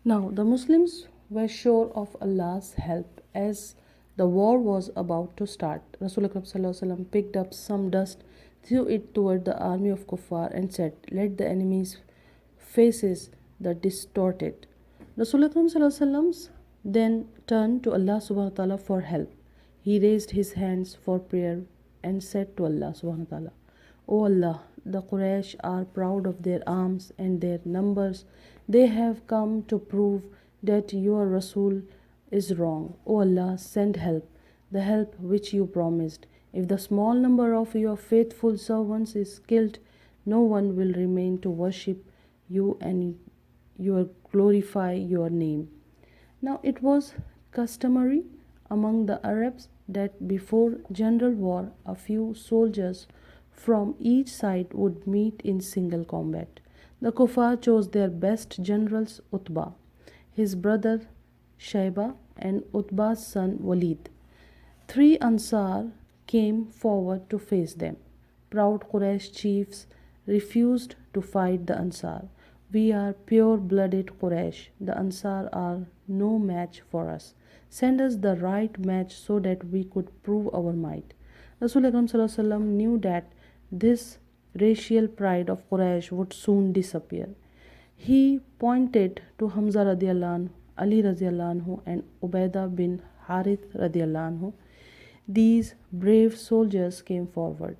Now, the Muslims were sure of Allah's help as the war was about to start. Rasulullah picked up some dust, threw it toward the army of Kuffar, and said, "Let the enemy's faces the distorted." Rasulullah then turned to Allah subhanahu wa ta'ala for help. He raised his hands for prayer and said to Allah subhanahu wa ta'ala, "O Allah, the Quraysh are proud of their arms and their numbers. They have come to prove that your Rasul is wrong. O Allah, send help, the help which you promised. If the small number of your faithful servants is killed, no one will remain to worship you and you glorify your name." Now, it was customary among the Arabs that before general war, a few soldiers from each side would meet in single combat. The Kuffar chose their best generals, Utbah, his brother Shaiba, and Utbah's son Walid. Three Ansar came forward to face them. Proud Quraysh chiefs refused to fight the Ansar. "We are pure-blooded Quraysh. The Ansar are no match for us. Send us the right match so that we could prove our might." Rasulullah knew that this racial pride of Quraysh would soon disappear. He pointed to Hamza radiallahu anhu, Ali radiallahu anhu, and Ubaidah bin Harith radiallahu anhu. These brave soldiers came forward.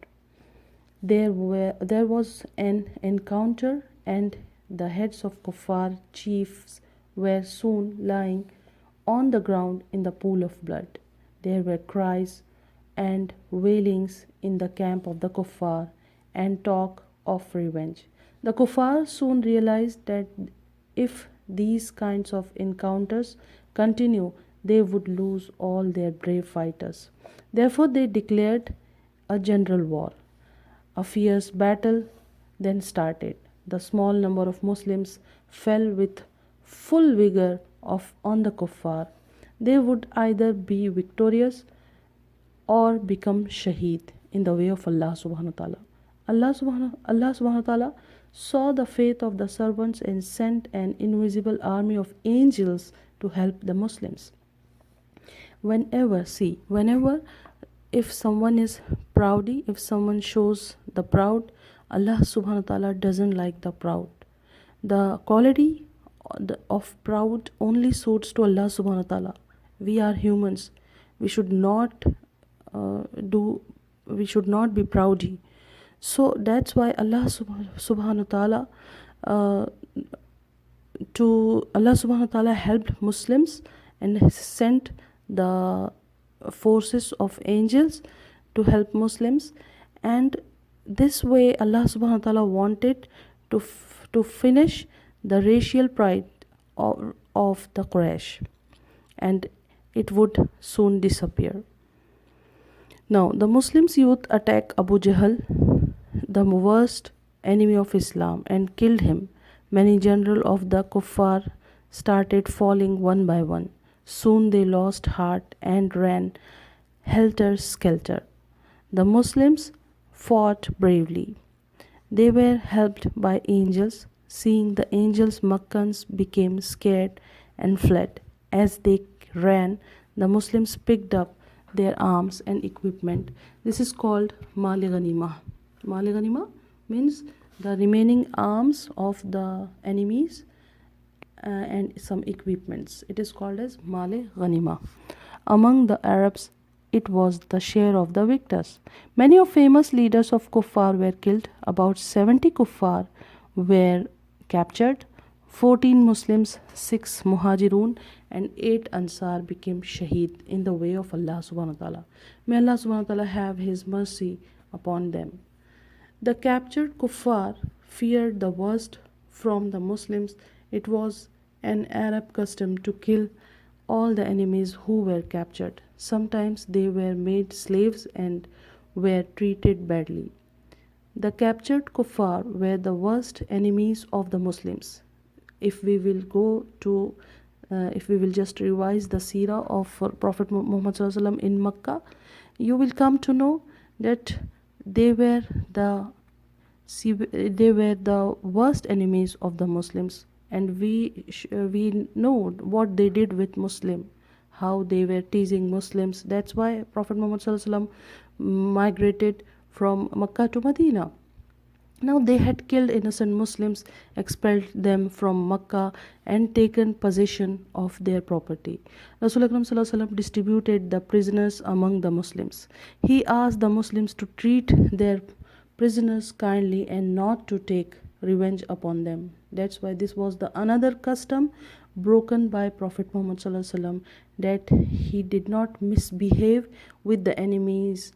There was an encounter, and the heads of Kuffar chiefs were soon lying on the ground in the pool of blood. There were cries and wailings in the camp of the Kuffar and talk of revenge. The Kuffar soon realized that if these kinds of encounters continue, they would lose all their brave fighters. Therefore, they declared a general war. A fierce battle then started. The small number of Muslims fell with full vigor on the Kuffar. They would either be victorious or become shaheed in the way of Allah subhanahu wa ta'ala. Allah subhanahu wa ta'ala saw the faith of the servants and sent an invisible army of angels to help the Muslims. Whenever if someone is proudy, if someone shows the proud, Allah subhanahu wa ta'ala doesn't like the proud. The quality of proud only suits to Allah subhanahu wa ta'ala. We are humans. We should not be proudy. So that's why Allah subhanahu wa ta'ala Allah subhanahu wa ta'ala helped Muslims and sent the forces of angels to help Muslims, and this way Allah subhanahu wa ta'ala wanted to finish the racial pride of the Quraysh, and it would soon disappear. Now, the Muslims youth attacked Abu Jahl, the worst enemy of Islam, and killed him. Many generals of the Kuffar started falling one by one. Soon they lost heart and ran helter-skelter. The Muslims fought bravely. They were helped by angels. Seeing the angels, Makkans became scared and fled. As they ran, the Muslims picked up their arms and equipment. This is called Mali Ghanima. Mali Ghanima means the remaining arms of the enemies and some equipments. It is called as Male Ghanima. Among the Arabs, it was the share of the victors. Many of famous leaders of Kuffar were killed. About 70 Kuffar were captured. 14 Muslims, 6 Muhajirun, and 8 Ansar became shaheed in the way of Allah subhanahu wa ta'ala. May Allah subhanahu wa ta'ala have His mercy upon them. The captured Kuffar feared the worst from the Muslims. It was an Arab custom to kill all the enemies who were captured. Sometimes they were made slaves and were treated badly. The captured Kuffar were the worst enemies of the Muslims. If we will just revise the Seerat of Prophet Muhammad in Makkah, you will come to know that they were the worst enemies of the Muslims, and we know what they did with Muslim, how they were teasing Muslims. That's why Prophet Muhammad Sallallahu Alaihi Wasallam migrated from Makkah to Medina. Now they had killed innocent Muslims, expelled them from Makkah, and taken possession of their property. Rasul Akram Sallallahu Alaihi Wasallam distributed the prisoners among the Muslims. He asked the Muslims to treat their prisoners kindly and not to take revenge upon them. That's why this was the another custom broken by Prophet Muhammad Sallallahu Alaihi Wasallam, that he did not misbehave with the enemies.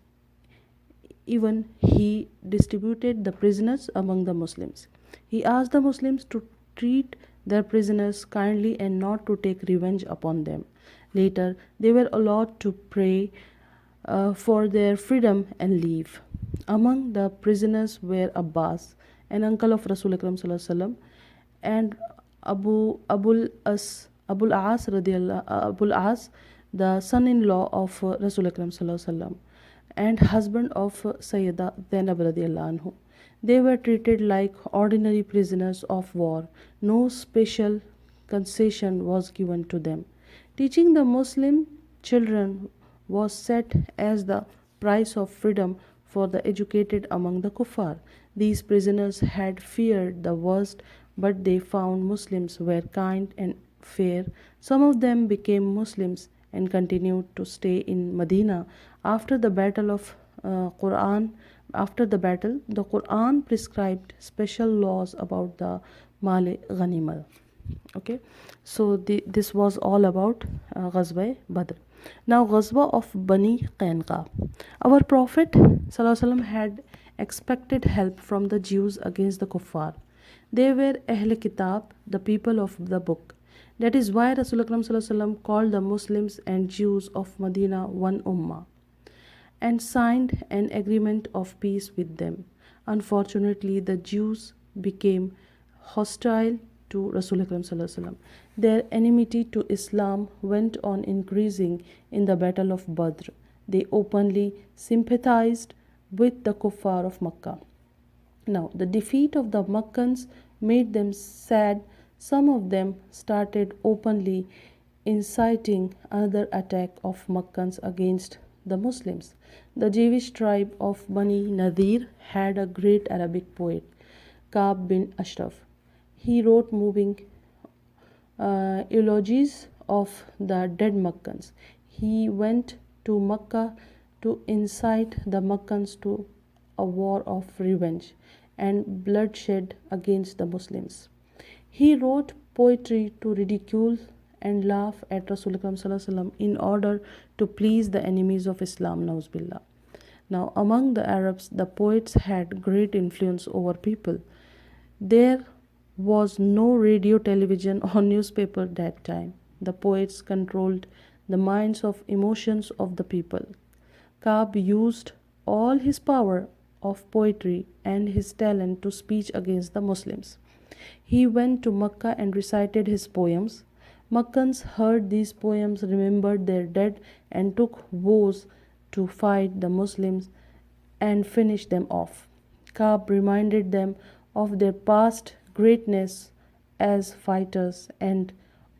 Even he distributed the prisoners among the Muslims. He asked the Muslims to treat their prisoners kindly and not to take revenge upon them. Later, they were allowed to pray for their freedom and leave. Among the prisoners were Abbas, an uncle of Rasul Akram Sallallahu Alaihi Wasallam, and Abul As, the son-in-law of Rasul Akram Sallallahu Alaihi Wasallam, and husband of Sayyida Zainab radiallahu anhu. They were treated like ordinary prisoners of war. No special concession was given to them. Teaching the Muslim children was set as the price of freedom for the educated among the kuffar. These prisoners had feared the worst, but they found Muslims were kind and fair. Some of them became Muslims and continued to stay in Medina. After the battle of Quran, after the battle, the Quran prescribed special laws about the Male Ghanima. Okay, so this was all about Ghazwa Badr. Now, Ghazwa of Bani Qanqa. Our Prophet Sallallahu Alaihi Wasallam had expected help from the Jews against the Kuffar. They were Ahl Kitab, the people of the book. That is why Rasul Akram Sallallahu Alaihi Wasallam called the Muslims and Jews of Medina one ummah and signed an agreement of peace with them. Unfortunately, the Jews became hostile to Rasul Akram Sallallahu Alaihi Wasallam. Their enmity to Islam went on increasing in the Battle of Badr. They openly sympathized with the kuffar of Makkah. Now, the defeat of the Makkans made them sad. Some of them started openly inciting another attack of Makkans against the Muslims. The Jewish tribe of Bani Nadir had a great Arabic poet, Ka'b bin Ashraf. He wrote moving eulogies of the dead Makkans. He went to Makkah to incite the Makkans to a war of revenge and bloodshed against the Muslims. He wrote poetry to ridicule and laugh at Rasul Sallallahu Alaihi Wasallam in order to please the enemies of Islam. Nauzubillah. Now, among the Arabs, the poets had great influence over people. There was no radio, television, or newspaper that time. The poets controlled the minds of emotions of the people. Ka'b used all his power of poetry and his talent to speech against the Muslims. He went to Makkah and recited his poems. Makkans heard these poems, remembered their dead, and took vows to fight the Muslims and finish them off. Ka'b reminded them of their past greatness as fighters and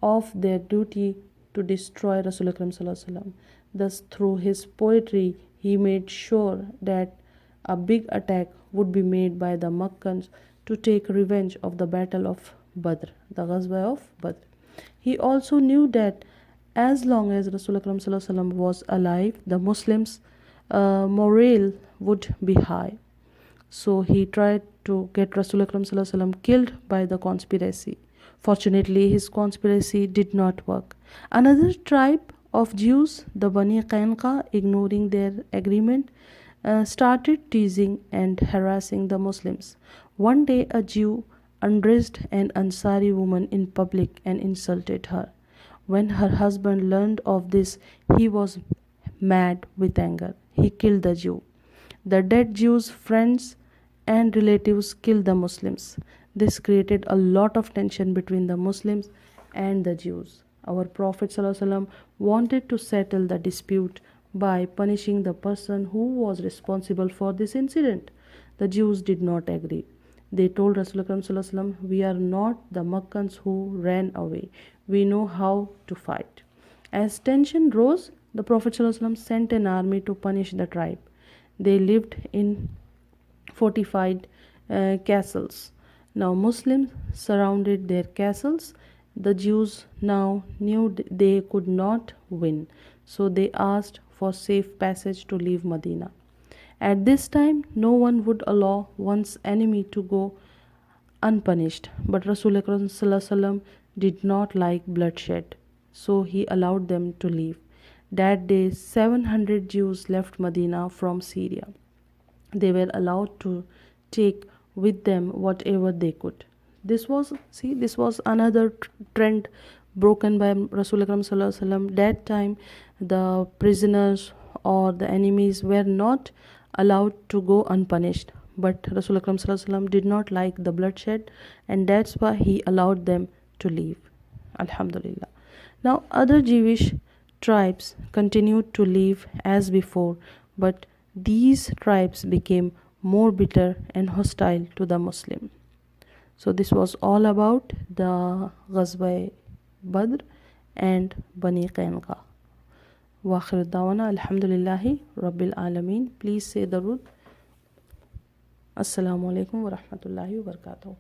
of their duty to destroy Rasul Akram Sallallahu Alaihi Wasallam. Thus, through his poetry, he made sure that a big attack would be made by the Makkans to take revenge of the battle of Badr, the Ghazwa of Badr. He also knew that as long as Rasul Akram Sallallahu Alaihi Wasallam was alive, the Muslims' morale would be high. So he tried to get Rasul Akram Sallallahu Alaihi Wasallam killed by the conspiracy. Fortunately, his conspiracy did not work. Another tribe of Jews, the Bani Qanqa, ignoring their agreement, started teasing and harassing the Muslims. One day, a Jew undressed an Ansari woman in public and insulted her. When her husband learned of this, he was mad with anger. He killed the Jew. The dead Jew's friends and relatives killed the Muslims. This created a lot of tension between the Muslims and the Jews. Our Prophet ﷺ wanted to settle the dispute by punishing the person who was responsible for this incident. The Jews did not agree. They told Rasulullah sallallahu alaihi wasallam, "We are not the Makkans who ran away. We know how to fight." As tension rose, the Prophet sallallahu alaihi wasallam sent an army to punish the tribe. They lived in fortified castles. Now Muslims surrounded their castles. The Jews now knew they could not win, so they asked for safe passage to leave Medina. At this time, no one would allow one's enemy to go unpunished, but Rasulullah did not like bloodshed, so he allowed them to leave. That day, 700 Jews left Medina from Syria. They were allowed to take with them whatever they could. This was another trend broken by Rasulullah. That time, the prisoners or the enemies were not allowed to go unpunished, but Rasulullah did not like the bloodshed, and that's why he allowed them to leave. Alhamdulillah. Now other Jewish tribes continued to live as before, but these tribes became more bitter and hostile to the Muslim. So this was all about the Ghazwa Badr and Bani Qanqa. Wa akhir dawana alhamdulillahi rabbil alameen. Please say Darud. Assalamu alaikum wa rahmatullahi wa barakatuh.